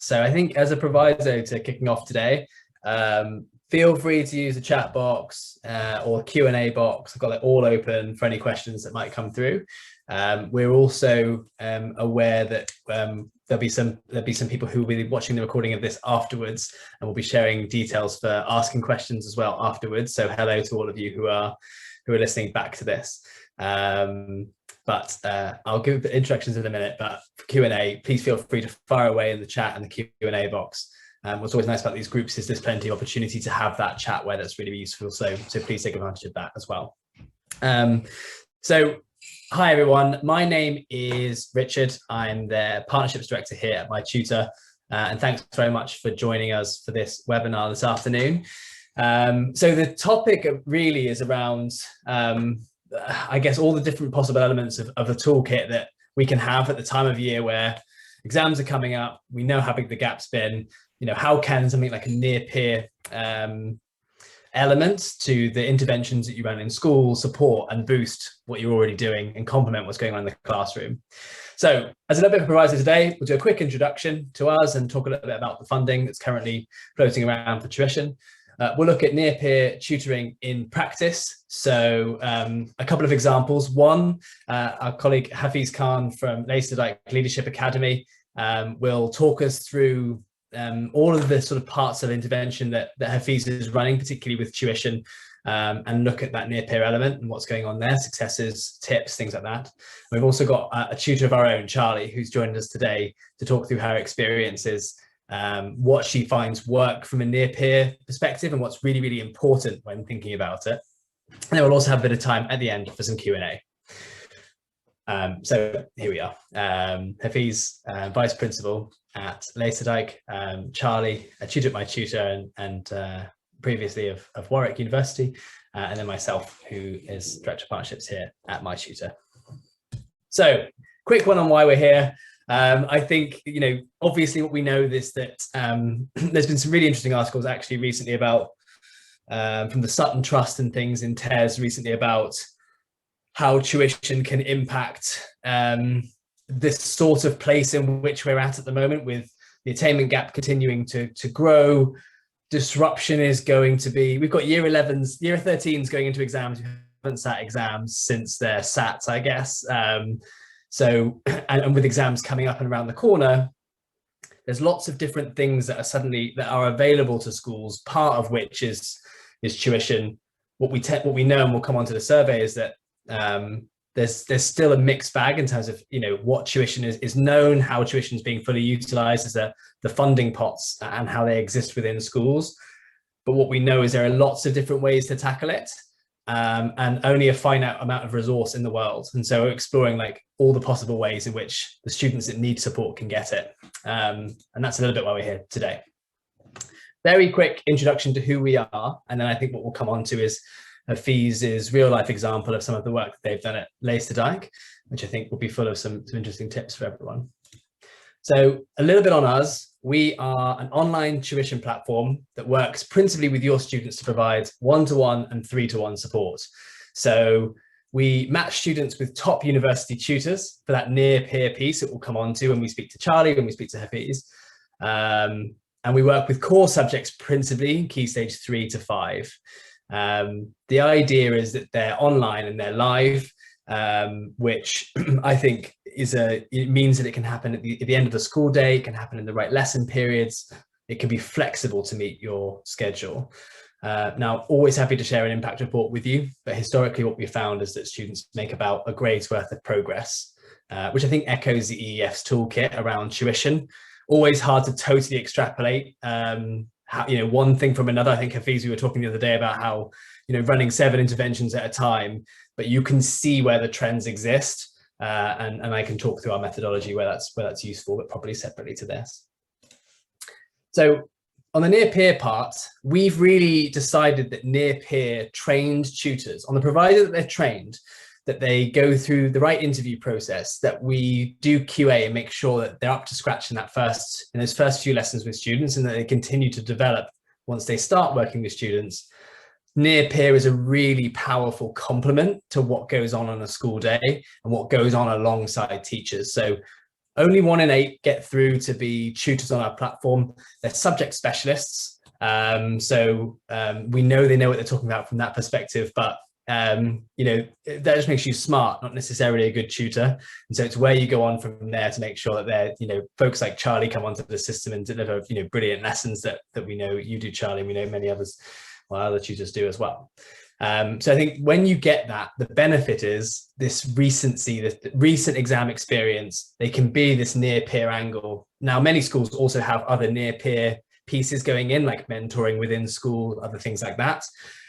So I think as a proviso to kicking off today, feel free to use the chat box or Q&A box. I've got it all open for any questions that might come through. We're also aware that there'll be some people who will be watching the recording of this afterwards, and we'll be sharing details for asking questions as well afterwards. So hello to all of you who are listening back to this. But I'll give the introductions in a minute, but for Q&A, please feel free to fire away in the chat and the Q&A box. What's always nice about these groups is there's plenty of opportunity to have that chat where that's really useful. So please take advantage of that as well. So hi everyone, my name is Richard. I'm the Partnerships Director here at MyTutor. And thanks very much for joining us for this webinar this afternoon. So the topic really is around, I guess, all the different possible elements of a toolkit that we can have at the time of year where exams are coming up. We know how big the gap's been. You know, how can something like a Nearpeer element to the interventions that you run in school support and boost what you're already doing and complement what's going on in the classroom? So as a little bit of a proviso today, we'll do a quick introduction to us and talk a little bit about the funding that's currently floating around for tuition. We'll look at Nearpeer tutoring in practice. So a couple of examples. One, our colleague Hafeez Khan from Laisterdyke Leadership Academy will talk us through all of the sort of parts of intervention that Hafeez is running, particularly with tuition, and look at that Nearpeer element and what's going on there, successes, tips, things like that. We've also got a tutor of our own, Charlie, who's joined us today to talk through her experiences, what she finds work from a Nearpeer perspective and what's really, really important when thinking about it. And then we'll also have a bit of time at the end for some Q&A. So here we are. Hafeez, Vice Principal at Laisterdyke, Charlie, a tutor at MyTutor and previously of Warwick University, and then myself, who is Director of Partnerships here at MyTutor. So quick one on why we're here. I think, you know, obviously what we know is that there's been some really interesting articles actually recently about, from the Sutton Trust and things in TES recently about how tuition can impact this sort of place in which we're at the moment, with the attainment gap continuing to grow. Disruption is going to be, we've got year 11s, year 13s going into exams who haven't sat exams since they're sat, I guess. So, and with exams coming up and around the corner, there's lots of different things that are available to schools, part of which is tuition. What we know, and we'll come on to the survey, is that there's still a mixed bag in terms of, you know, what tuition is known, how tuition is being fully utilized as the funding pots and how they exist within schools. But what we know is there are lots of different ways to tackle it, and only a finite amount of resource in the world. And so we're exploring like all the possible ways in which the students that need support can get it. And that's a little bit why we're here today. Very quick introduction to who we are. And then I think what we'll come on to is Hafeez's real life example of some of the work that they've done at Laisterdyke, which I think will be full of some interesting tips for everyone. So a little bit on us. We are an online tuition platform that works principally with your students to provide one-to-one and three-to-one support. So we match students with top university tutors for that Nearpeer piece that we'll come on to when we speak to Charlie, when we speak to Hafeez. And we work with core subjects principally, key stage 3 to 5. The idea is that they're online and they're live, which I think it means that it can happen at the end of the school day. It can happen in the right lesson periods. It can be flexible to meet your schedule. Now, always happy to share an impact report with you, but historically what we found is that students make about a grade's worth of progress, which I think echoes the EEF's toolkit around tuition. Always hard to totally extrapolate how, you know, one thing from another. I think Hafeez, we were talking the other day about how, you know, running 7 interventions at a time, but you can see where the trends exist, and I can talk through our methodology where that's useful, but probably separately to this. So on the Nearpeer part, we've really decided that Nearpeer trained tutors, on the provider that they're trained, that they go through the right interview process, that we do QA and make sure that they're up to scratch in those first few lessons with students, and that they continue to develop once they start working with students. Nearpeer is a really powerful complement to what goes on a school day and what goes on alongside teachers. So Only 1 in 8 get through to be tutors on our platform. They're subject specialists. We know they know what they're talking about from that perspective, but you know, that just makes you smart, not necessarily a good tutor. And so it's where you go on from there to make sure that they're, you know, folks like Charlie come onto the system and deliver, you know, brilliant lessons that we know you do, Charlie, and we know many others, well, other tutors do as well. So I think when you get that, the benefit is this recency, this recent exam experience. They can be this near peer angle. Now, many schools also have other near peer pieces going in, like mentoring within school, other things like that.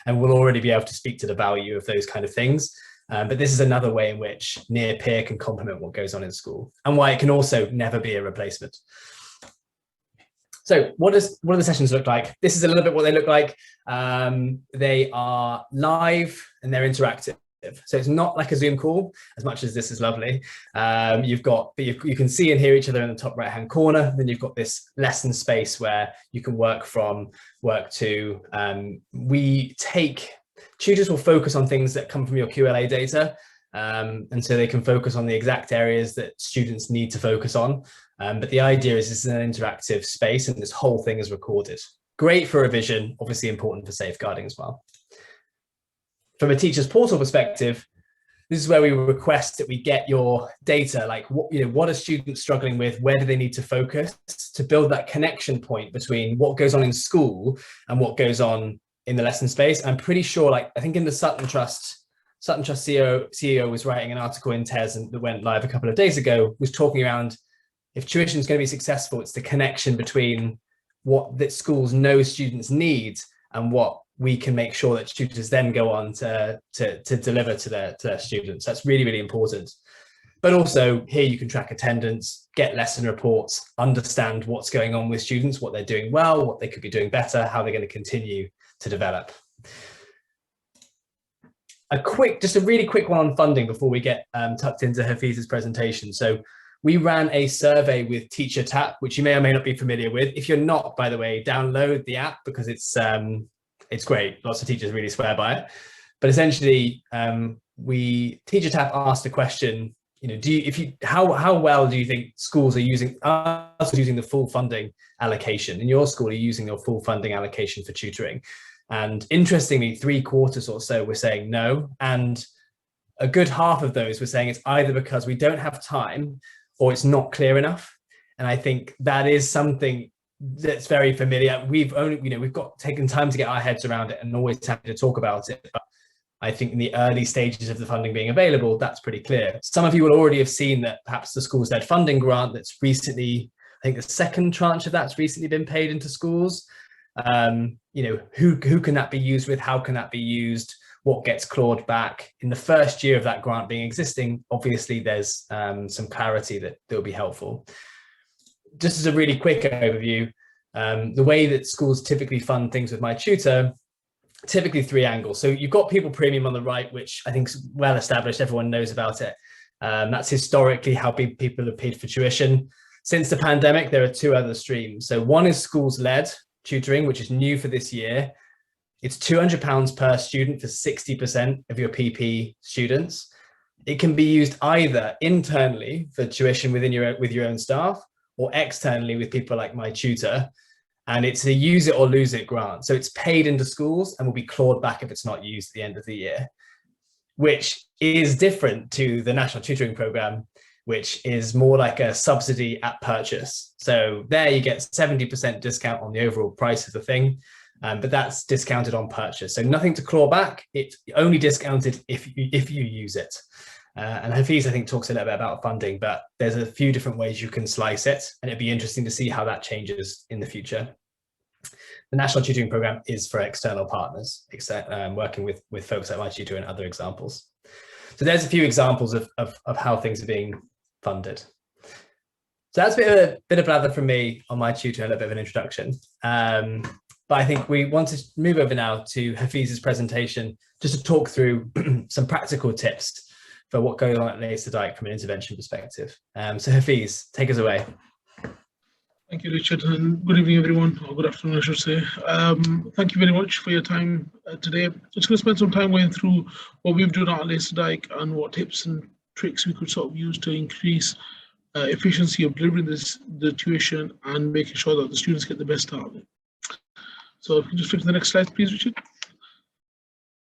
And we'll already be able to speak to the value of those kind of things. But this is another way in which near peer can complement what goes on in school, and why it can also never be a replacement. So what do the sessions look like? This is a little bit what they look like. They are live and they're interactive. So it's not like a Zoom call, as much as this is lovely. You can see and hear each other in the top right-hand corner. Then you've got this lesson space where you can work from, work to. Tutors will focus on things that come from your QLA data. And so they can focus on the exact areas that students need to focus on. But the idea is this is an interactive space and this whole thing is recorded. Great for revision, obviously important for safeguarding as well. From a teacher's portal perspective, this is where we request that we get your data, like what are students struggling with, where do they need to focus, to build that connection point between what goes on in school and what goes on in the lesson space. I'm pretty sure, like, I think in the Sutton Trust CEO was writing an article in TES and that went live a couple of days ago, was talking around if tuition is going to be successful, it's the connection between what that schools know students need and what we can make sure that tutors then go on to deliver to their students. That's really, really important. But also here you can track attendance, get lesson reports, understand what's going on with students, what they're doing well, what they could be doing better, how they're going to continue to develop. Just a really quick one on funding before we get tucked into Hafeez's presentation. So we ran a survey with Teacher Tap, which you may or may not be familiar with. If you're not, by the way, download the app because it's great. Lots of teachers really swear by it. But essentially, Teacher Tap asked a question. You know, how well do you think schools are using the full funding allocation? In your school, are you using your full funding allocation for tutoring? And interestingly, 3/4 or so were saying no, and a good half of those were saying it's either because we don't have time or it's not clear enough. And I think that is something that's very familiar. We've taken time to get our heads around it and always happy to talk about it. But I think in the early stages of the funding being available, that's pretty clear. Some of you will already have seen that perhaps the schools-led funding grant that's recently, I think the second tranche of that's recently been paid into schools. You know, who can that be used with? How can that be used? What gets clawed back? In the first year of that grant being existing, obviously there's some clarity that will be helpful. Just as a really quick overview, the way that schools typically fund things with MyTutor, typically 3 angles. So you've got Pupil Premium on the right, which I think is well established, everyone knows about it. That's historically how people have paid for tuition. Since the pandemic, there are 2 other streams. So one is schools-led tutoring, which is new for this year. It's £200 per student for 60% of your PP students. It can be used either internally for tuition with your own staff, or externally with people like MyTutor. And it's a use it or lose it grant. So it's paid into schools and will be clawed back if it's not used at the end of the year, which is different to the National Tutoring Programme, which is more like a subsidy at purchase. So there you get 70% discount on the overall price of the thing, but that's discounted on purchase. So nothing to claw back, it's only discounted if you use it. And Hafeez, I think, talks a little bit about funding, but there's a few different ways you can slice it, and it'd be interesting to see how that changes in the future. The National Tutoring Programme is for external partners, working with folks like MyTutor and other examples. So there's a few examples of how things are being funded. So that's a bit of blather from me on MyTutor, a little bit of an introduction. But I think we want to move over now to Hafeez's presentation, just to talk through some practical tips for what goes on at Laisterdyke from an intervention perspective. So Hafeez, take us away. Thank you, Richard, and good evening, everyone, or good afternoon, I should say. Thank you very much for your time today. Just going to spend some time going through what we've done at Laisterdyke and what tips and tricks we could sort of use to increase efficiency of delivering the tuition and making sure that the students get the best out of it. So if you can just flip to the next slide, please, Richard.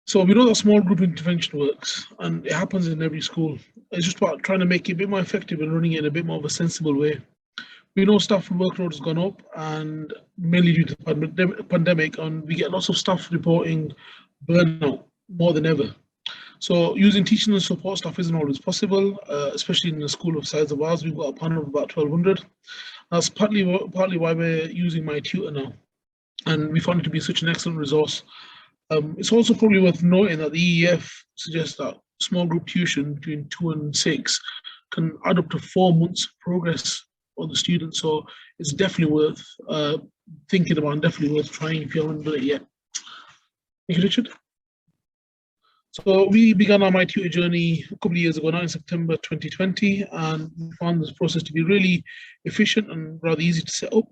So we know that small group intervention works, and it happens in every school. It's just about trying to make it a bit more effective and running it in a bit more of a sensible way. We know staff workload has gone up, and mainly due to the pandemic, and we get lots of staff reporting burnout more than ever. So using teaching and support staff isn't always possible, especially in a school of size of ours. We've got a panel of about 1,200. That's partly why we're using MyTutor now, and we found it to be such an excellent resource. It's also probably worth noting that the EEF suggests that small group tuition between 2 and 6 can add up to 4 months progress on the students. So it's definitely worth thinking about and definitely worth trying if you haven't done it yet. Thank you, Richard. So we began our MyTutor journey a couple of years ago now in September 2020, and we found this process to be really efficient and rather easy to set up.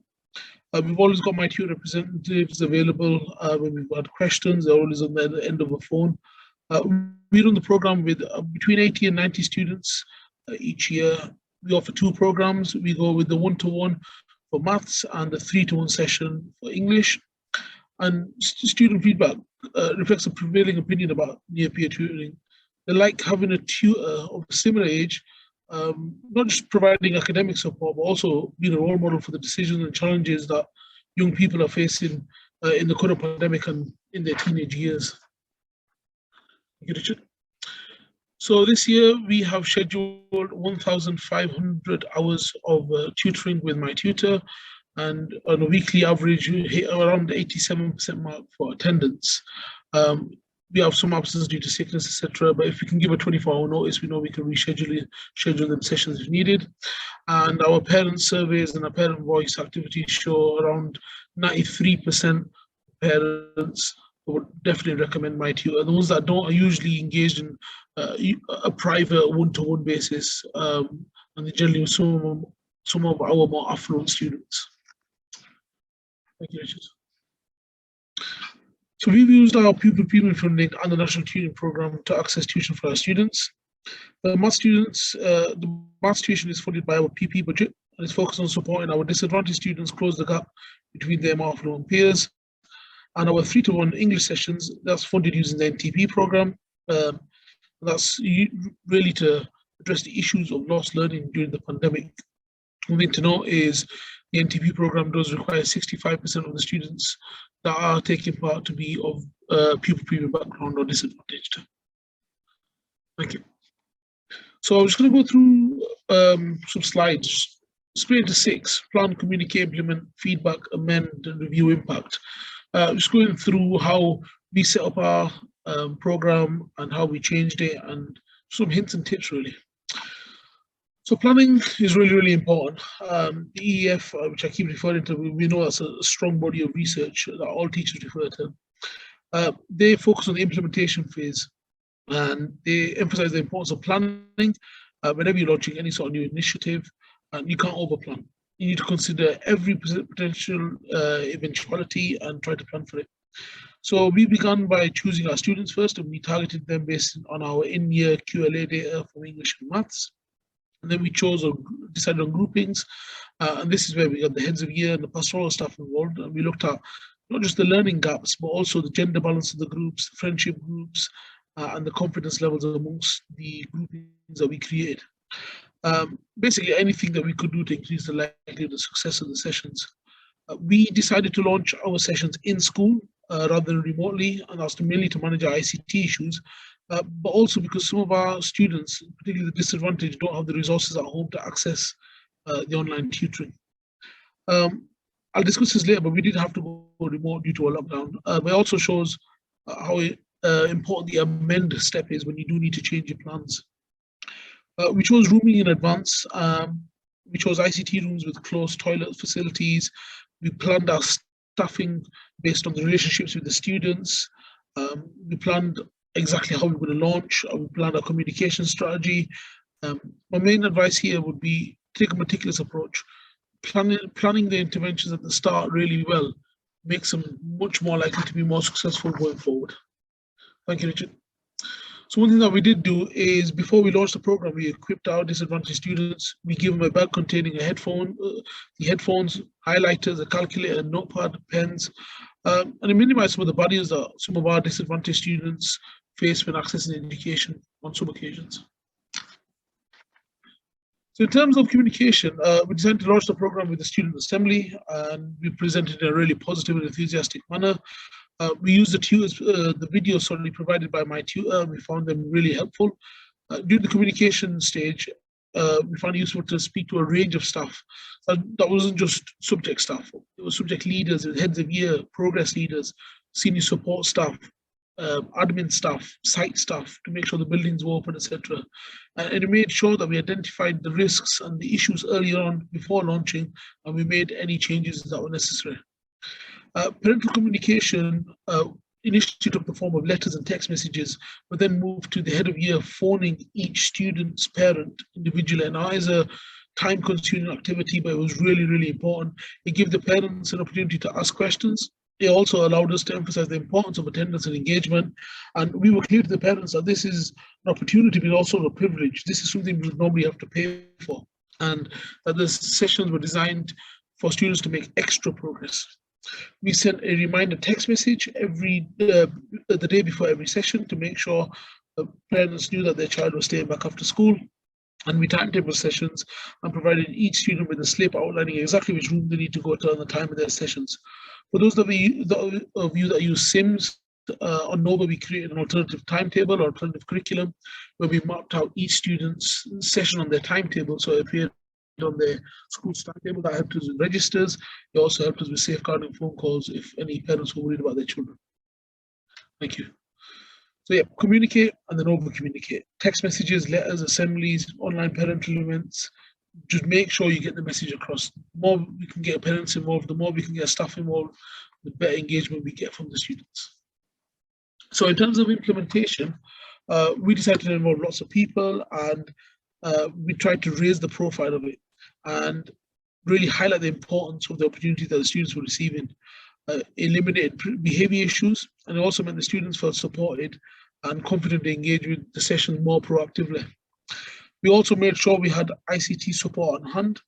We've always got MyTutor representatives available when we've got questions. They're always on the end of a phone. We run the program with between 80 and 90 students each year. We offer 2 programs. We go with the 1-to-1 for maths and the 3-to-1 session for English. And student feedback reflects a prevailing opinion about near-peer tutoring. They like having a tutor of a similar age, not just providing academic support, but also being a role model for the decisions and challenges that young people are facing in the current pandemic and in their teenage years. Thank you, Richard. So this year we have scheduled 1,500 hours of tutoring with MyTutor, and on a weekly average, we hit around the 87% mark for attendance. We have some absences due to sickness, etc. But if we can give a 24-hour notice, we know we can schedule them sessions if needed. And our parent surveys and our parent voice activities show around 93% parents would definitely recommend MyTutor. And the ones that don't are usually engaged in a private one-to-one basis, and they generally some of our more affluent students. Thank you, Richard. So we've used our pupil premium funding and the National Tutoring Programme to access tuition for our students. The maths tuition is funded by our PP budget and is focused on supporting our disadvantaged students close the gap between their more affluent peers. And our 3-to-1 English sessions, that's funded using the NTP programme. That's really to address the issues of lost learning during the pandemic. One thing to note is the NTP programme does require 65% of the students that are taking part to be of pupil premium background or disadvantaged. Thank you. So I'm just going to go through some slides, split into 6: plan, communicate, implement, feedback, amend, and review impact. Just going through how we set up our program and how we changed it, and some hints and tips really. So planning is really, really important. The EEF, which I keep referring to, we know that's a strong body of research that all teachers refer to. They focus on the implementation phase, and they emphasize the importance of planning. Whenever you're launching any sort of new initiative, and you can't overplan. You need to consider every potential eventuality and try to plan for it. So we began by choosing our students first, and we targeted them based on our in-year QLA data from English and maths. And then we decided on groupings, and this is where we got the heads of year and the pastoral staff involved. And we looked at not just the learning gaps, but also the gender balance of the groups, the friendship groups, and the confidence levels amongst the groupings that we created. Basically, anything that we could do to increase the likelihood of success of the sessions. We decided to launch our sessions in school rather than remotely, and that's mainly to manage our ICT issues. But also because some of our students, particularly the disadvantaged, don't have the resources at home to access the online tutoring. I'll discuss this later, but we did have to go remote due to a lockdown. But it also shows how important the amend step is when you do need to change your plans. We chose rooming in advance. We chose ICT rooms with close toilet facilities. We planned our staffing based on the relationships with the students. We planned exactly how we're going to launch. We planned our communication strategy. My main advice here would be take a meticulous approach. Planning the interventions at the start really well makes them much more likely to be more successful going forward. Thank you, Richard. So one thing that we did do is before we launched the program, we equipped our disadvantaged students. We give them a bag containing a headphone, the headphones, highlighters, a calculator, a notepad, pens, and it minimized some of the barriers that some of our disadvantaged students face when accessing education on some occasions. So in terms of communication, we decided to launch the program with the student assembly, and we presented in a really positive and enthusiastic manner. We used the tutors, the videos provided by MyTutor. We found them really helpful. During the communication stage, we found it useful to speak to a range of staff. That wasn't just subject staff. It was subject leaders, it was heads of year, progress leaders, senior support staff, admin staff, site staff, to make sure the buildings were open, etc. And it made sure that we identified the risks and the issues early on before launching, and we made any changes that were necessary. Parental communication initially took the form of letters and text messages, but then moved to the head of year phoning each student's parent individually. And that is a time-consuming activity, but it was really, really important. It gave the parents an opportunity to ask questions. It also allowed us to emphasize the importance of attendance and engagement. And we were clear to the parents that this is an opportunity, but also a privilege. This is something we would normally have to pay for. And that the sessions were designed for students to make extra progress. We sent a reminder text message the day before every session to make sure parents knew that their child was staying back after school. And we timetable sessions and provided each student with a slip outlining exactly which room they need to go to and the time of their sessions. For those of you that use Sims, on Nova, we created an alternative timetable or alternative curriculum where we mapped out each student's session on their timetable, so it appeared on their school's timetable. That helped us with registers. It also helped us with safeguarding phone calls if any parents were worried about their children. Thank you. So yeah, communicate and then over communicate. Text messages, letters, assemblies, online parental events. Just make sure you get the message across. The more we can get parents involved, the more we can get staff involved, the better engagement we get from the students. So in terms of implementation, we decided to involve lots of people, and we tried to raise the profile of it and really highlight the importance of the opportunity that the students were receiving. Eliminated behavior issues, and it also meant the students felt supported and confident to engage with the session more proactively. We also made sure we had ICT support on hand.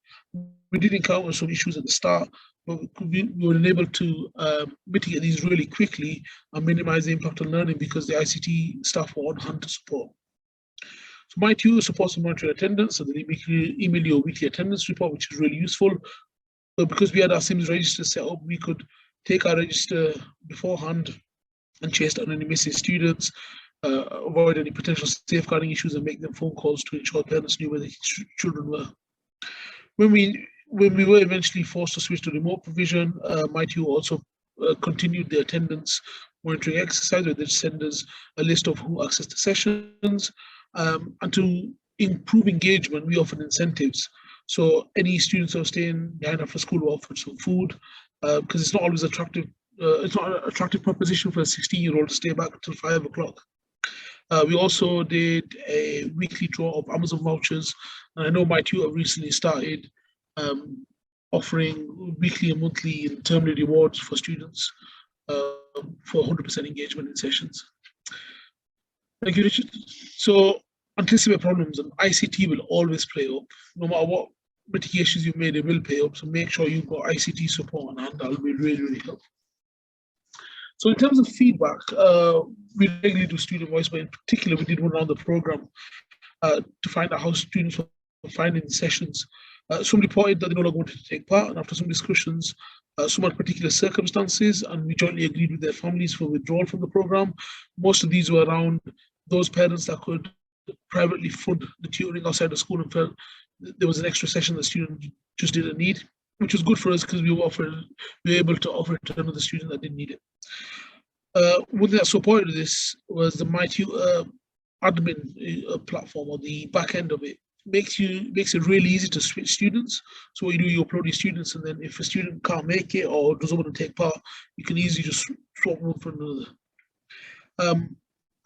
We did encounter some issues at the start, but we were able to mitigate these really quickly and minimize the impact on learning because the ICT staff were on hand to support. So MyTutor supports and monitoring attendance, so they email you a weekly attendance report, which is really useful. But because we had our Sims register set up, we could take our register beforehand and chase down any missing students, avoid any potential safeguarding issues, and make them phone calls to ensure parents knew where the children were. When we were eventually forced to switch to remote provision, MyTutor also continued the attendance monitoring exercise, where they send us a list of who accessed the sessions. And to improve engagement, we offered incentives. So any students who are staying behind after school were offered some food, because it's not always attractive. It's not an attractive proposition for a 16-year-old to stay back until 5 o'clock. We also did a weekly draw of Amazon vouchers. And I know MyTutor recently started offering weekly and monthly and termly rewards for students for 100% engagement in sessions. Thank you, Richard. So anticipate problems, and ICT will always play up. No matter what mitigations you've made, it will pay up. So make sure you've got ICT support on hand. That will be really, really helpful. So in terms of feedback, we regularly do student voice, but in particular, we did one around the program to find out how students were finding the sessions. Some reported that they no longer wanted to take part, and after some discussions, some had particular circumstances, and we jointly agreed with their families for withdrawal from the program. Most of these were around those parents that could privately fund the tutoring outside of school and felt there was an extra session the student just didn't need, which was good for us because we were able to offer it to another student that didn't need it. One thing that supported this was the MyTutor admin platform, or the back end of it. Makes it really easy to switch students. So what you do, you upload your students, and then if a student can't make it or doesn't want to take part, you can easily just swap one for another.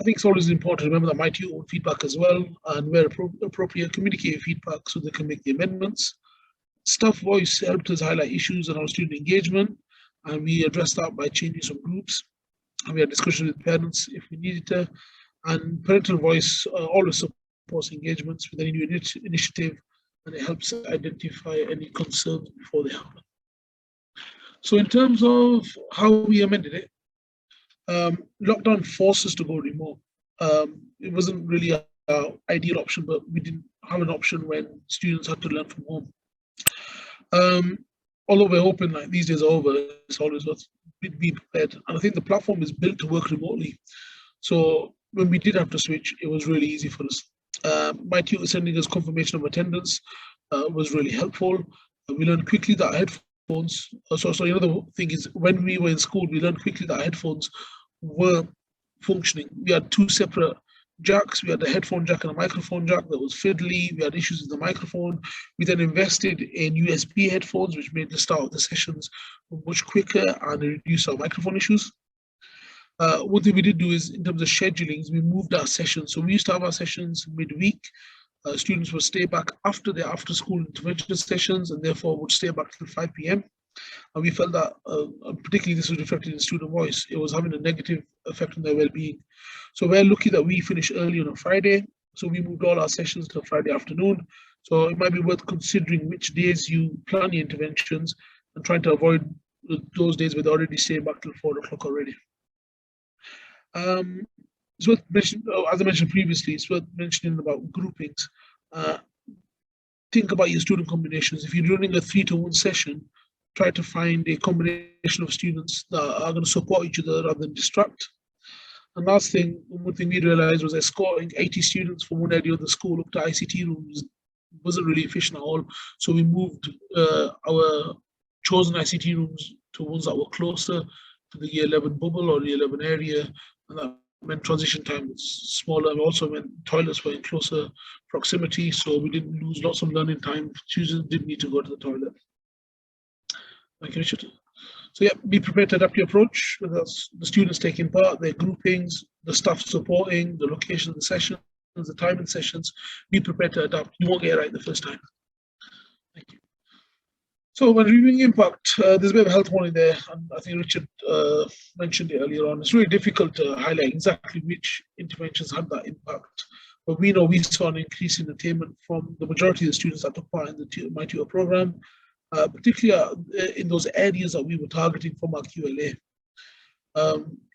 I think it's always important to remember that MyTutor own feedback as well, and where appropriate, communicate feedback so they can make the amendments. Staff voice helped us highlight issues around student engagement, and we addressed that by changing some groups. And we had discussions with parents if we needed to. And parental voice always supports engagements with any new initiative, and it helps identify any concerns before they happen. So in terms of how we amended it, lockdown forced us to go remote. It wasn't really an ideal option, but we didn't have an option when students had to learn from home. Although we're hoping like these days are over, it's always worth be prepared. And I think the platform is built to work remotely. So when we did have to switch, it was really easy for us. MyTutor sending us confirmation of attendance was really helpful. We learned quickly that headphones, so another thing is when we were in school, we learned quickly that headphones were functioning. We had two separate jacks. We had a headphone jack and a microphone jack that was fiddly. We had issues with the microphone. We then invested in USB headphones, which made the start of the sessions much quicker and reduced our microphone issues. One thing we did do is, in terms of schedulings, we moved our sessions. So we used to have our sessions midweek. Students would stay back after their after-school intervention sessions and therefore would stay back till 5 p.m. And we felt that, particularly this was reflected in student voice, it was having a negative effect on their well-being. So we're lucky that we finished early on a Friday. So we moved all our sessions to Friday afternoon. So it might be worth considering which days you plan your interventions and trying to avoid those days where they're already staying back till 4 o'clock already. It's worth mentioning, as I mentioned previously, it's worth mentioning about groupings. Think about your student combinations. If you're running a 3-to-1 session, try to find a combination of students that are going to support each other rather than distract. And last thing, one thing we realized was escorting 80 students from one area of the school up to ICT rooms wasn't really efficient at all. So we moved our chosen ICT rooms to ones that were closer to the year 11 bubble or the year 11 area, and that meant transition time was smaller. And also meant toilets were in closer proximity, so we didn't lose lots of learning time. Students didn't need to go to the toilet. Thank you, Richard. So yeah, be prepared to adapt your approach, whether that's the students taking part, their groupings, the staff supporting, the location of the sessions, the timing sessions. Be prepared to adapt. You won't get it right the first time. Thank you. So when reviewing impact, there's a bit of a health warning there, and I think Richard mentioned it earlier on. It's really difficult to highlight exactly which interventions had that impact, but we know we saw an increase in attainment from the majority of the students that took part in the MyTutor program, particularly in those areas that we were targeting from our QLA.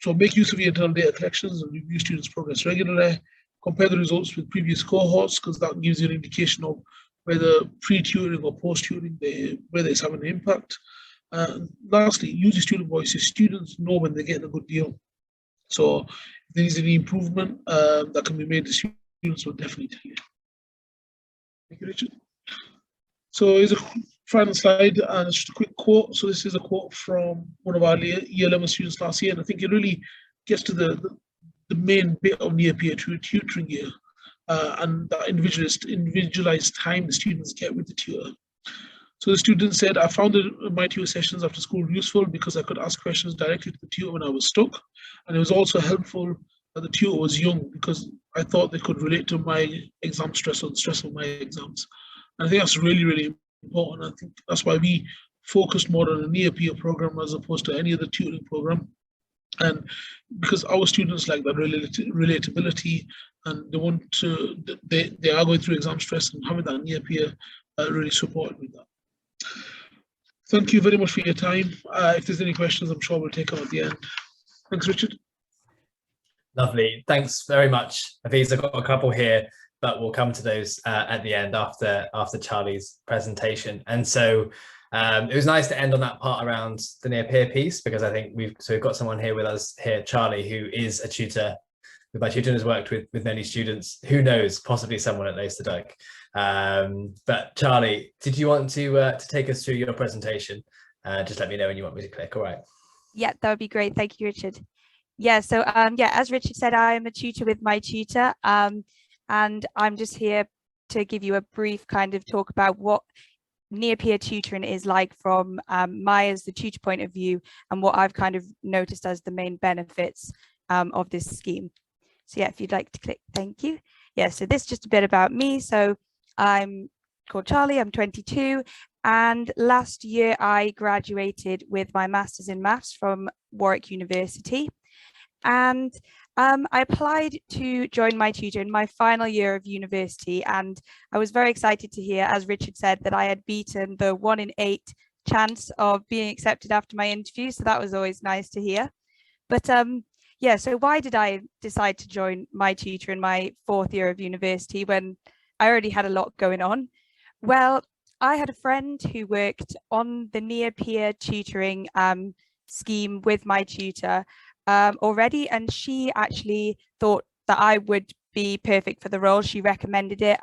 So make use of your internal data collections and review students' progress regularly. Compare the results with previous cohorts, because that gives you an indication of whether pre-tutoring or post-tutoring, whether it's having an impact. Lastly, use your student voice. Your students know when they're getting a good deal. So if there is any improvement that can be made, the students will definitely tell you. Thank you, Richard. So here's a final slide, and it's just a quick quote. So this is a quote from one of our year 11 students last year, and I think it really gets to the main bit of Nearpeer tutoring year. And that individualized time the students get with the tutor. So the student said, I found my tutor sessions after school useful because I could ask questions directly to the tutor when I was stuck. And it was also helpful that the tutor was young, because I thought they could relate to my exam stress or the stress of my exams. And I think that's really, really important. I think that's why we focused more on a Nearpeer program as opposed to any other tutoring program. And because our students like that relatability, and they want to, they are going through exam stress, and having that Nearpeer really supported with that. Thank you very much for your time. If there's any questions, I'm sure we'll take them at the end. Thanks, Richard. Lovely. Thanks very much, Hafeez. I've got a couple here, but we'll come to those at the end after Charlie's presentation. And so it was nice to end on that part around the Nearpeer piece, because I think we've got someone here with us here, Charlie, who is a tutor with MyTutor, has worked with many students. Who knows, possibly someone at Laisterdyke. But Charlie, did you want to take us through your presentation? Just let me know when you want me to click. All right. Yeah, that would be great. Thank you, Richard. Yeah, so yeah, as Richard said, I am a tutor with MyTutor, and I'm just here to give you a brief kind of talk about what Nearpeer tutoring is like from as the tutor point of view, and what I've kind of noticed as the main benefits of this scheme. So yeah, if you'd like to click, thank you. Yeah, so this is just a bit about me. So I'm called Charlie, I'm 22, and last year I graduated with my master's in maths from Warwick University. And I applied to join MyTutor in my final year of university, and I was very excited to hear, as Richard said, that I had beaten the 1 in 8 chance of being accepted after my interview. So that was always nice to hear. But yeah, so why did I decide to join MyTutor in my 4th year of university when I already had a lot going on? Well, I had a friend who worked on the Nearpeer tutoring scheme with MyTutor already, and she actually thought that I would be perfect for the role. She recommended it.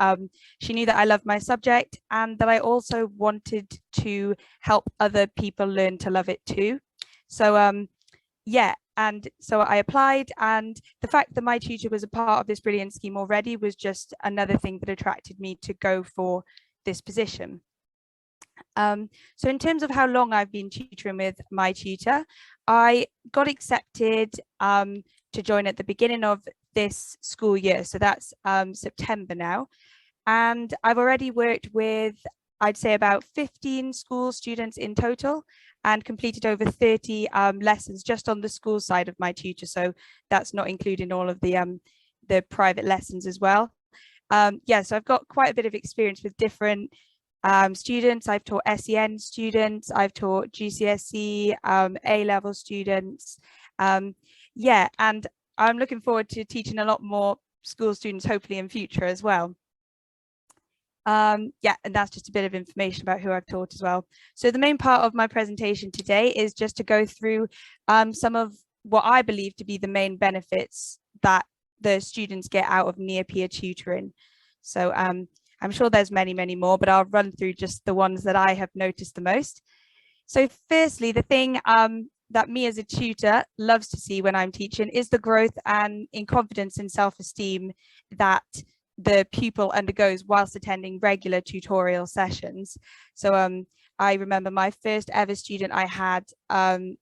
She knew that I loved my subject and that I also wanted to help other people learn to love it too. So yeah, and so I applied, and the fact that MyTutor was a part of this brilliant scheme already was just another thing that attracted me to go for this position. So in terms of how long I've been tutoring with MyTutor, I got accepted to join at the beginning of this school year. So that's September now. And I've already worked with, I'd say, about 15 school students in total and completed over 30 lessons just on the school side of MyTutor. So that's not including all of the private lessons as well. Yeah, so I've got quite a bit of experience with different students. I've taught SEN students, I've taught GCSE, A-level students. Yeah, and I'm looking forward to teaching a lot more school students, hopefully in future as well. Yeah, and that's just a bit of information about who I've taught as well. So the main part of my presentation today is just to go through some of what I believe to be the main benefits that the students get out of near-peer tutoring. So I'm sure there's many, many more, but I'll run through just the ones that I have noticed the most. So firstly, the thing that me as a tutor loves to see when I'm teaching is the growth and in confidence and self-esteem that the pupil undergoes whilst attending regular tutorial sessions. So I remember my first ever student I had on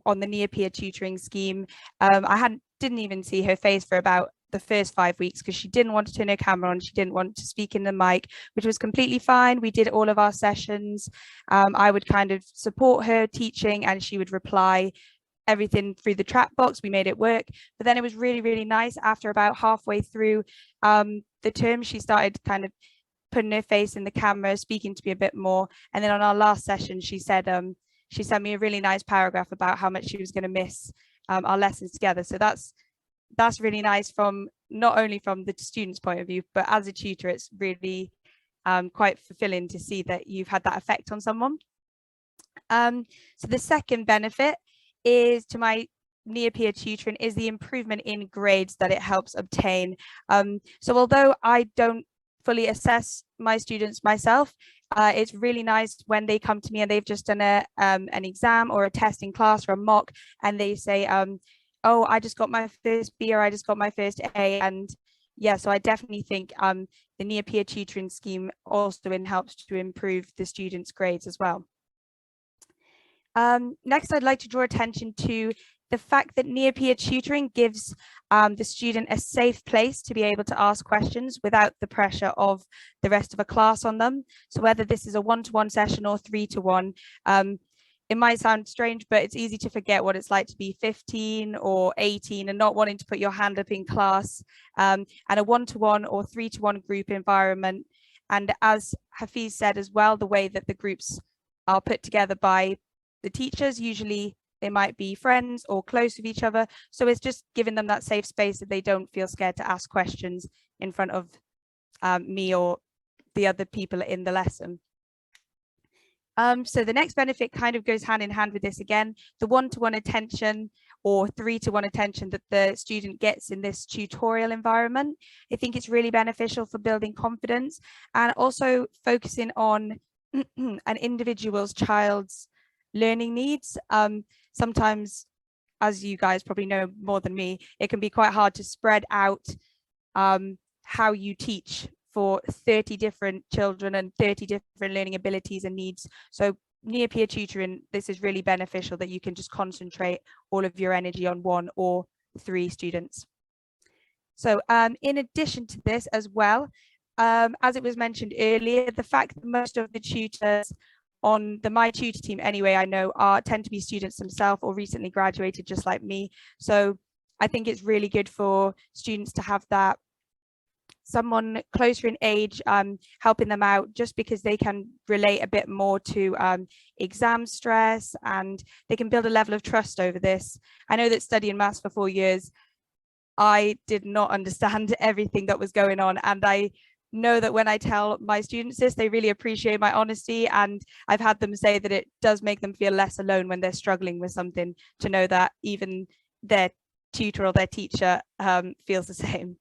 the Nearpeer tutoring scheme. I didn't even see her face for about the first 5 weeks because she didn't want to turn her camera on, she didn't want to speak in the mic, which was completely fine. We did all of our sessions. I would kind of support her teaching and she would reply everything through the chat box. We made it work. But then it was really, really nice. After about halfway through the term, she started kind of putting her face in the camera, speaking to me a bit more. And then on our last session, she said she sent me a really nice paragraph about how much she was going to miss our lessons together. So that's really nice, from not only from the student's point of view, but as a tutor, it's really quite fulfilling to see that you've had that effect on someone. So the second benefit is to my near-peer tutoring is the improvement in grades that it helps obtain. So although I don't fully assess my students myself, it's really nice when they come to me and they've just done an exam or a test in class or a mock, and they say, oh, I just got my first B or I just got my first A. And yeah, so I definitely think the near-peer tutoring scheme also helps to improve the students' grades as well. Next, I'd like to draw attention to the fact that near-peer tutoring gives the student a safe place to be able to ask questions without the pressure of the rest of a class on them. So whether this is a one-to-one session or 3-to-1, it might sound strange, but it's easy to forget what it's like to be 15 or 18 and not wanting to put your hand up in class, and a one-to-one or 3-to-1 group environment. And as Hafeez said as well, the way that the groups are put together by the teachers, usually they might be friends or close with each other. So it's just giving them that safe space that they don't feel scared to ask questions in front of me or the other people in the lesson. So the next benefit kind of goes hand in hand with this again, the one-to-one attention or 3-to-1 attention that the student gets in this tutorial environment. I think it's really beneficial for building confidence and also focusing on an individual's child's learning needs. Sometimes, as you guys probably know more than me, it can be quite hard to spread out how you teach for 30 different children and 30 different learning abilities and needs. So near-peer tutoring, this is really beneficial that you can just concentrate all of your energy on 1 or 3 students. So in addition to this as well, as it was mentioned earlier, the fact that most of the tutors on the MyTutor team anyway, I know tend to be students themselves or recently graduated just like me. So I think it's really good for students to have that someone closer in age helping them out, just because they can relate a bit more to exam stress, and they can build a level of trust over this. I know that studying maths for 4 years, I did not understand everything that was going on, and I know that when I tell my students this, they really appreciate my honesty, and I've had them say that it does make them feel less alone when they're struggling with something, to know that even their tutor or their teacher feels the same.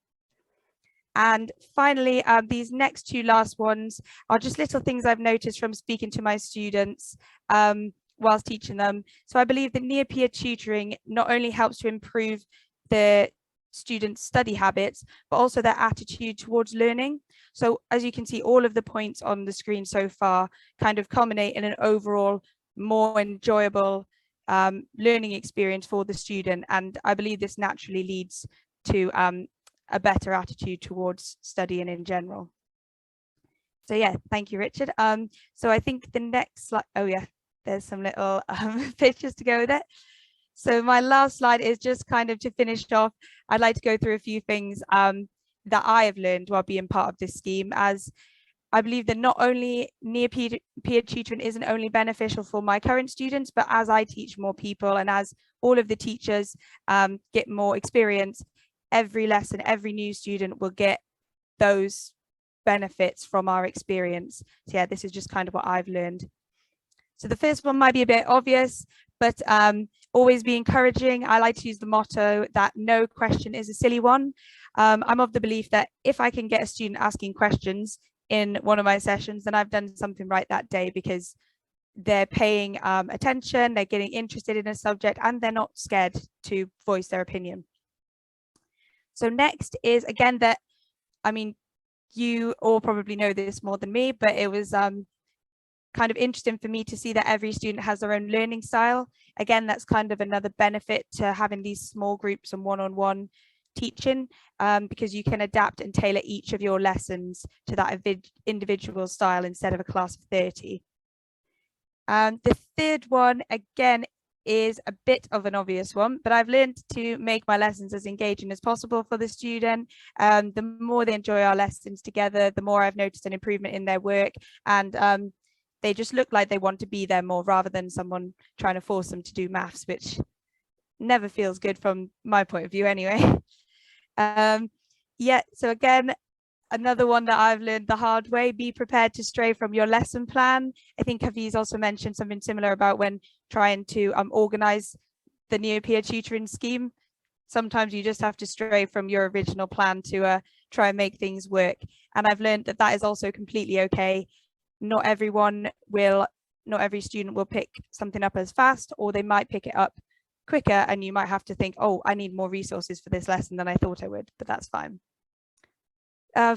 And finally, these next two last ones are just little things I've noticed from speaking to my students whilst teaching them. So I believe that Nearpeer tutoring not only helps to improve the students' study habits, but also their attitude towards learning. So as you can see, all of the points on the screen so far kind of culminate in an overall more enjoyable learning experience for the student. And I believe this naturally leads to a better attitude towards studying in general. So yeah, thank you, Richard. So I think the next slide, oh yeah, there's some little pictures to go with it. So my last slide is just kind of to finish off. I'd like to go through a few things that I have learned while being part of this scheme, as I believe that not only Nearpeer tutoring isn't only beneficial for my current students, but as I teach more people and as all of the teachers get more experience, every lesson, every new student will get those benefits from our experience. So yeah, this is just kind of what I've learned. So the first one might be a bit obvious, but always be encouraging. I like to use the motto that no question is a silly one. I'm of the belief that if I can get a student asking questions in one of my sessions, then I've done something right that day, because they're paying attention, they're getting interested in a subject, and they're not scared to voice their opinion. So next is, again, that, I mean, you all probably know this more than me, but it was kind of interesting for me to see that every student has their own learning style. Again, that's kind of another benefit to having these small groups and one-on-one teaching, because you can adapt and tailor each of your lessons to that individual style instead of a class of 30. The third one, again, is a bit of an obvious one, but I've learned to make my lessons as engaging as possible for the student. The more they enjoy our lessons together, the more I've noticed an improvement in their work, and they just look like they want to be there more, rather than someone trying to force them to do maths, which never feels good from my point of view anyway. Yeah, so again, another one that I've learned the hard way: be prepared to stray from your lesson plan. I think Hafeez also mentioned something similar about when trying to organize the Nearpeer tutoring scheme. Sometimes you just have to stray from your original plan to try and make things work. And I've learned that that is also completely okay. Not every student will pick something up as fast, or they might pick it up quicker, and you might have to think, oh, I need more resources for this lesson than I thought I would, but that's fine.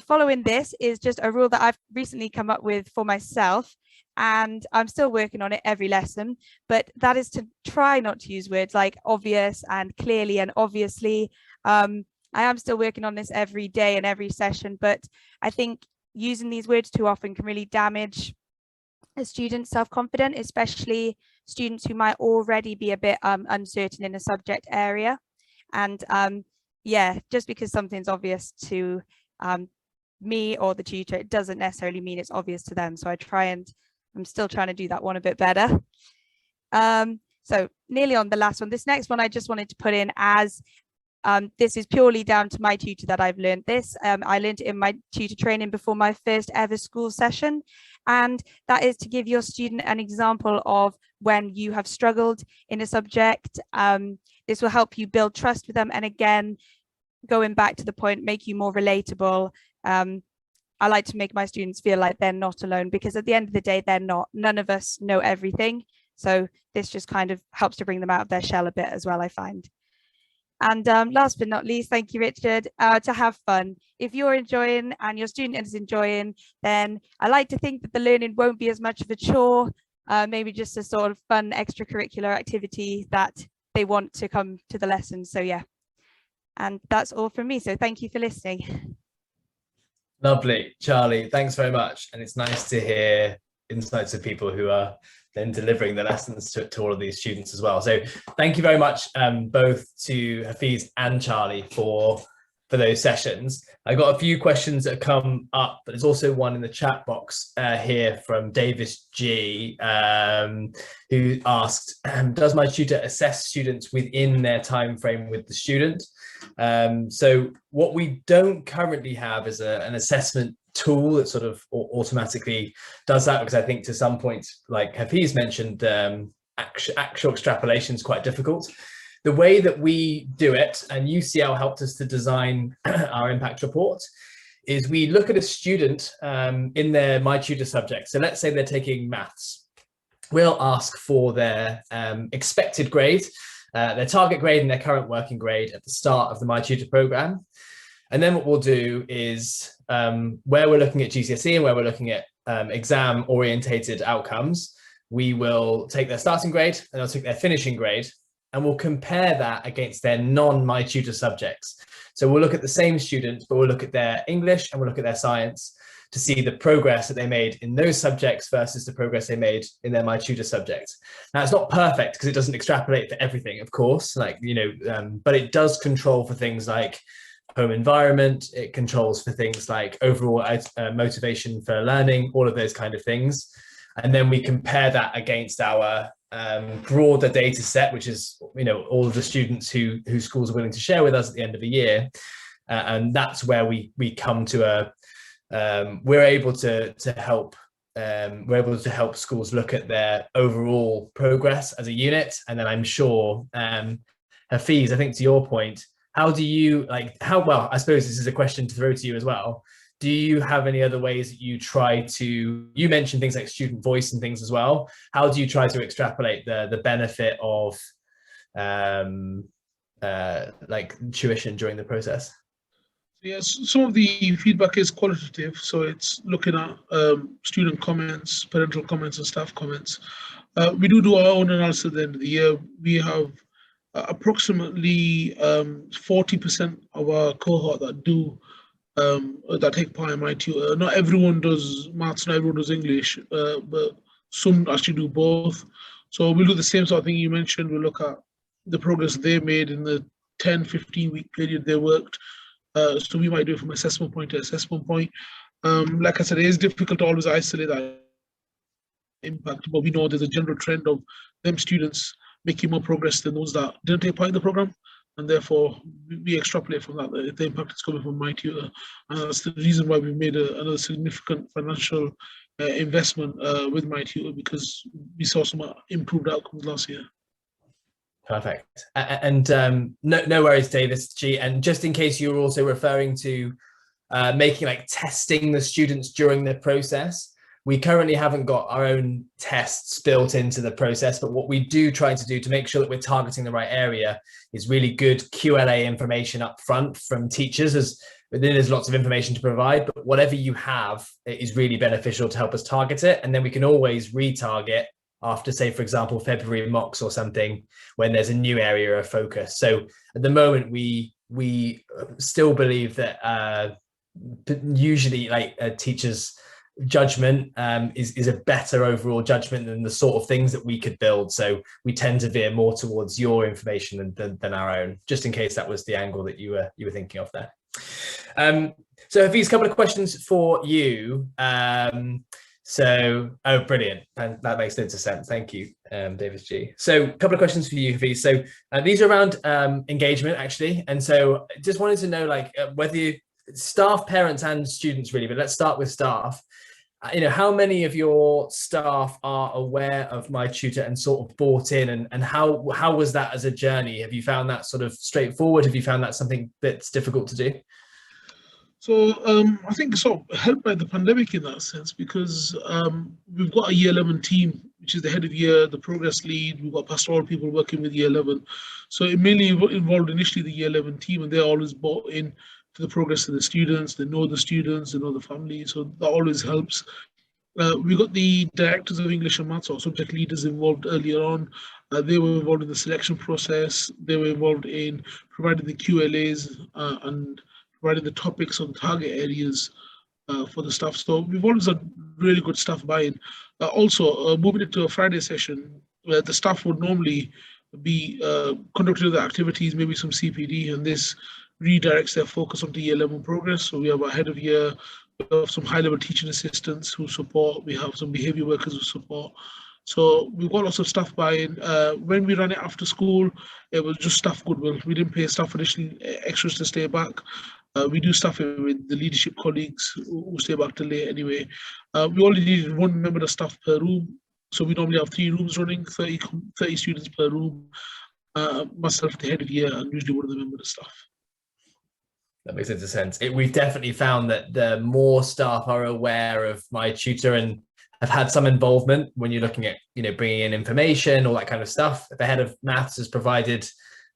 Following this is just a rule that I've recently come up with for myself, and I'm still working on it every lesson, but that is to try not to use words like obvious and clearly and obviously. I am still working on this every day and every session, but I think using these words too often can really damage a student's self-confidence, especially students who might already be a bit uncertain in a subject area. And yeah, just because something's obvious to me or the tutor, it doesn't necessarily mean it's obvious to them. So I'm still trying to do that one a bit better. So nearly on the last one. This next one I just wanted to put in as this is purely down to MyTutor that I've learned this. I learned it in my tutor training before my first ever school session, and that is to give your student an example of when you have struggled in a subject. This will help you build trust with them, and again, going back to the point, make you more relatable. I like to make my students feel like they're not alone, because at the end of the day, they're not. None of us know everything. So this just kind of helps to bring them out of their shell a bit as well, I find. And last but not least, thank you, Richard, to have fun. If you're enjoying and your student is enjoying, then I like to think that the learning won't be as much of a chore, maybe just a sort of fun extracurricular activity that they want to come to the lesson. So yeah, and that's all from me. So thank you for listening. Lovely, Charlie, thanks very much. And it's nice to hear insights of people who are then delivering the lessons to all of these students as well. So thank you very much, both to Hafeez and Charlie for those sessions. I got a few questions that have come up, but there's also one in the chat box here from Davis G, who asked, does MyTutor assess students within their time frame with the student? So what we don't currently have is an assessment tool that sort of automatically does that, because I think to some points, like Hafeez mentioned, actual extrapolation is quite difficult. The way that we do it, and UCL helped us to design our impact report, is we look at a student in their MyTutor subject. So let's say they're taking maths. We'll ask for their expected grade, their target grade and their current working grade at the start of the MyTutor program. And then what we'll do is where we're looking at GCSE and where we're looking at exam orientated outcomes, we will take their starting grade and they'll take their finishing grade, and we'll compare that against their non-MyTutor subjects. So we'll look at the same students, but we'll look at their English and we'll look at their science to see the progress that they made in those subjects versus the progress they made in their MyTutor subjects. Now, it's not perfect because it doesn't extrapolate for everything, of course, like, you know, but it does control for things like home environment, it controls for things like overall motivation for learning, all of those kind of things. And then we compare that against our broader data set, which is, you know, all of the students who schools are willing to share with us at the end of the year. And that's where we come to we're able to help schools look at their overall progress as a unit. And then I'm sure, Hafeez, I think to your point, how do you well, I suppose this is a question to throw to you as well. Do you have any other ways that you try to, you mentioned things like student voice and things as well. How do you try to extrapolate the benefit of like tuition during the process? Yes, some of the feedback is qualitative. So it's looking at student comments, parental comments and staff comments. We do our own analysis at the end of the year. We have approximately 40% of our cohort that take part in MyTutor. Not everyone does maths, not everyone does English, but some actually do both. So we'll do the same sort of thing you mentioned. We'll look at the progress they made in the 10-15 week period they worked. So we might do it from assessment point to assessment point. Like I said, it is difficult to always isolate that impact, but we know there's a general trend of them students making more progress than those that didn't take part in the program. And therefore, we extrapolate from that the impact is coming from MyTutor. And that's the reason why we made another significant financial investment with MyTutor, because we saw some improved outcomes last year. Perfect. And no worries, Davis G. And just in case you're also referring to making like testing the students during the process, we currently haven't got our own tests built into the process, but what we do try to do to make sure that we're targeting the right area is really good QLA information up front from teachers, as there's lots of information to provide, but whatever you have is really beneficial to help us target it. And then we can always retarget after, say, for example, February mocks or something, when there's a new area of focus. So at the moment, we still believe that usually like teachers' judgment is a better overall judgment than the sort of things that we could build. So we tend to veer more towards your information than our own, just in case that was the angle that you were thinking of there. So Hafeez, a couple of questions for you. Oh, brilliant. And that makes loads of sense. Thank you, Davis G. So a couple of questions for you, Hafeez. So these are around engagement, actually. And so just wanted to know, like, whether you, staff, parents and students really, but let's start with staff. You know, how many of your staff are aware of MyTutor and sort of bought in, and how was that as a journey? Have you found that sort of straightforward? Have you found that something that's difficult to do? So I think sort of helped by the pandemic in that sense, because we've got a year 11 team, which is the head of year, the progress lead, we've got pastoral people working with year 11. So it mainly involved initially the year 11 team, and they're always bought in to the progress of the students. They know the students, they know the family, so that always helps. We got the directors of English and Maths, or subject leaders, involved earlier on. They were involved in the selection process. They were involved in providing the QLAs and providing the topics or the target areas for the staff. So we've always had really good staff buy-in. Also, moving into a Friday session where the staff would normally be conducting the activities, maybe some CPD, and this redirects their focus onto year 11 progress. So we have a head of year, we have some high-level teaching assistants who support, we have some behavior workers who support. So we've got lots of staff buy-in. When we ran it after school, it was just staff goodwill. We didn't pay staff additional extras to stay back. We do stuff with the leadership colleagues who stay back till late anyway. We only needed one member of staff per room. So we normally have 3 rooms running, 30 students per room. Myself, the head of year, and usually one of the members of staff. That makes sense. We've definitely found that the more staff are aware of MyTutor and have had some involvement when you're looking at, bringing in information, all that kind of stuff. If the head of maths has provided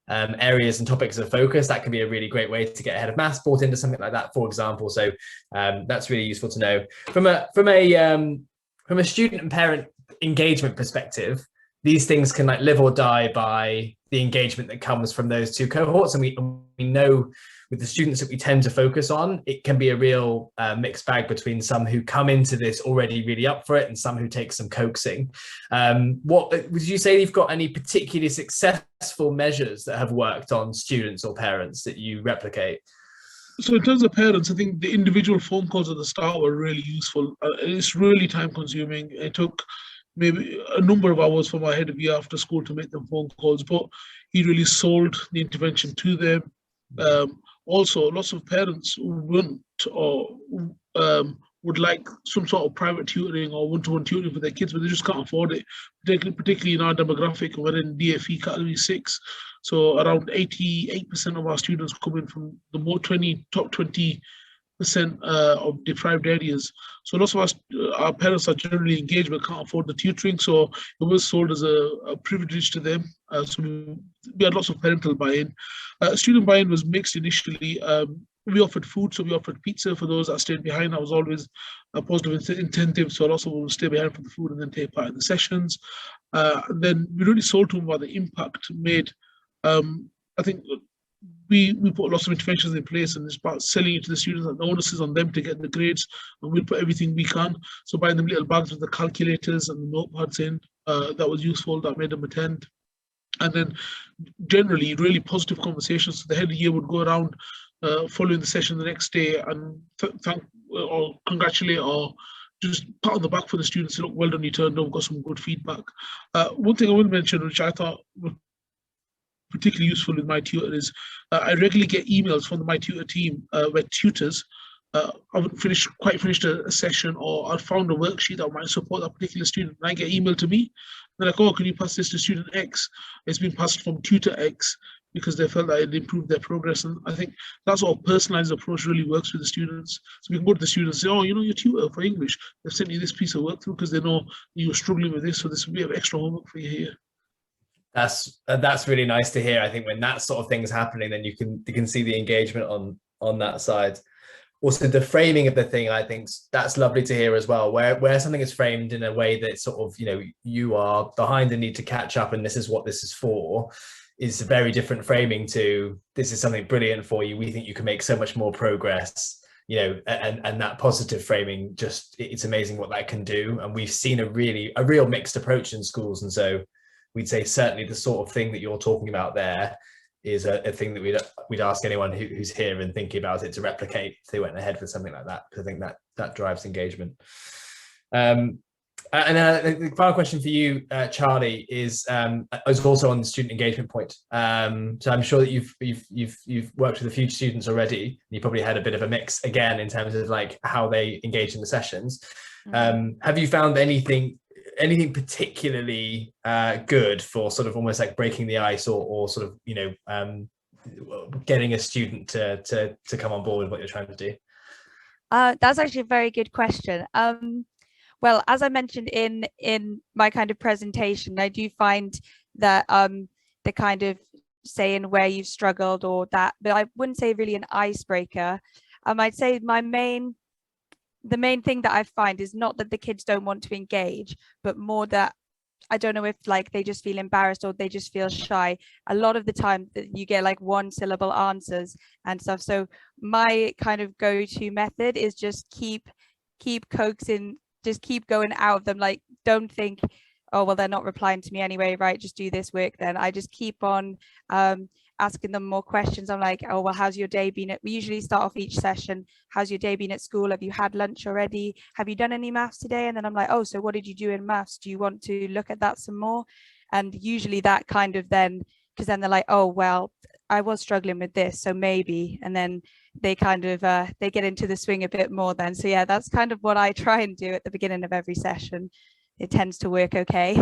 areas and topics of focus, that can be a really great way to get a head of maths brought into something like that, for example. So that's really useful to know. From a student and parent engagement perspective, these things can live or die by the engagement that comes from those 2 cohorts. And we know with the students that we tend to focus on, it can be a real mixed bag between some who come into this already really up for it and some who take some coaxing. What would you say you've got any particularly successful measures that have worked on students or parents that you replicate? So in terms of parents, I think the individual phone calls at the start were really useful. It's really time consuming. It took maybe a number of hours for my head of year after school to make them phone calls, but he really sold the intervention to them. Also, lots of parents want or would like some sort of private tutoring or one-to-one tutoring for their kids, but they just can't afford it, particularly in our demographic. We're in DFE category 6, so around 88% of our students come in from the top 20% of deprived areas. So lots of our parents are generally engaged but can't afford the tutoring, so it was sold as a privilege to them. So we had lots of parental buy-in. Student buy-in was mixed initially. We offered food, so we offered pizza for those that stayed behind. That was always a positive incentive, so lots of them would stay behind for the food and then take part in the sessions. Then we really sold to them about the impact made. I think we put lots of interventions in place, and it's about selling it to the students, and the onus is on them to get the grades, and we'll put everything we can. So buying them little bags with the calculators and the notepads in, that was useful, that made them attend. And then generally really positive conversations. So the head of the year would go around following the session the next day and thank or congratulate or just pat on the back for the students. Say, look, well done, you turned up, got some good feedback. One thing I will mention, which I thought was particularly useful with MyTutor, is I regularly get emails from the MyTutor team where tutors I haven't quite finished a session, or I found a worksheet that might support that particular student, and I get emailed to me. They're like, oh, can you pass this to student X? It's been passed from tutor X because they felt that it improved their progress. And I think that sort of personalized approach really works with the students. So we can go to the students and say, oh, your tutor for English, they've sent you this piece of work through because they know you're struggling with this, so this will be extra homework for you here. That's really nice to hear. I think when that sort of thing's happening, then you can see the engagement on that side. Also, the framing of the thing, I think that's lovely to hear as well, where something is framed in a way that sort of, you are behind the need to catch up and this is what this is for, is a very different framing to this is something brilliant for you. We think you can make so much more progress, and that positive framing, just it's amazing what that can do. And we've seen a real mixed approach in schools. And so we'd say certainly the sort of thing that you're talking about there is a thing that we'd ask anyone who's here and thinking about it to replicate if they went ahead with something like that, because I think that drives engagement. And then the final question for you, Charlie, is also on the student engagement point. So I'm sure that you've worked with a few students already, and you probably had a bit of a mix again in terms of like how they engage in the sessions. Have you found anything particularly good for sort of almost like breaking the ice or sort of getting a student to come on board with what you're trying to do? That's actually a very good question. Well, as I mentioned in my kind of presentation, I do find that the kind of saying where you've struggled or that, but I wouldn't say really an icebreaker. I'd say the main thing that I find is not that the kids don't want to engage, but more that I don't know if like they just feel embarrassed or they just feel shy. A lot of the time that you get like 1-syllable answers and stuff. So my kind of go-to method is just keep coaxing, just keep going out of them. Like, don't think, oh, well, they're not replying to me anyway, right, just do this work then. I just keep on asking them more questions. I'm like, oh, well, how's your day been? We usually start off each session, how's your day been at school? Have you had lunch already? Have you done any maths today? And then I'm like, oh, so what did you do in maths? Do you want to look at that some more? And usually that kind of then, because then they're like, oh, well, I was struggling with this, so maybe. And then they kind of, they get into the swing a bit more then. So yeah, that's kind of what I try and do at the beginning of every session. It tends to work okay.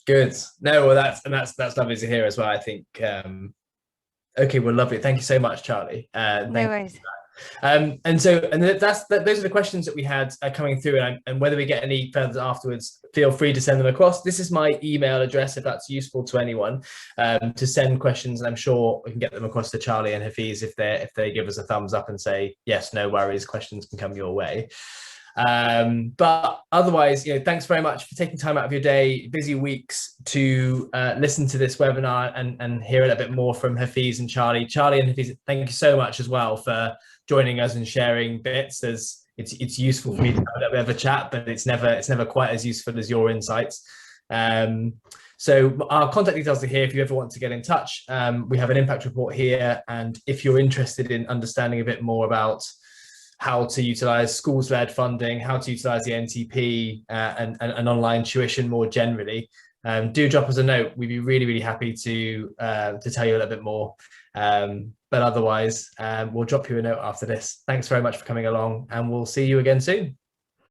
Good. No, well, that's lovely to hear as well. I think okay, well, lovely. Thank you so much, Charlie. No worries. And those are the questions that we had coming through, and whether we get any further afterwards, feel free to send them across. This is my email address if that's useful to anyone, to send questions, and I'm sure we can get them across to Charlie and Hafeez if they give us a thumbs up and say yes, no worries, questions can come your way. But otherwise, thanks very much for taking time out of your day, busy weeks, to listen to this webinar and hear a little bit more from Hafeez and Charlie. Charlie and Hafeez, thank you so much as well for joining us and sharing bits. It's useful for me to have a little bit of a chat, but it's never quite as useful as your insights. So our contact details are here if you ever want to get in touch. We have an impact report here, and if you're interested in understanding a bit more about how to utilize schools-led funding, how to utilize the NTP, and online tuition more generally, do drop us a note. We'd be really, really happy to tell you a little bit more. But otherwise, we'll drop you a note after this. Thanks very much for coming along, and we'll see you again soon.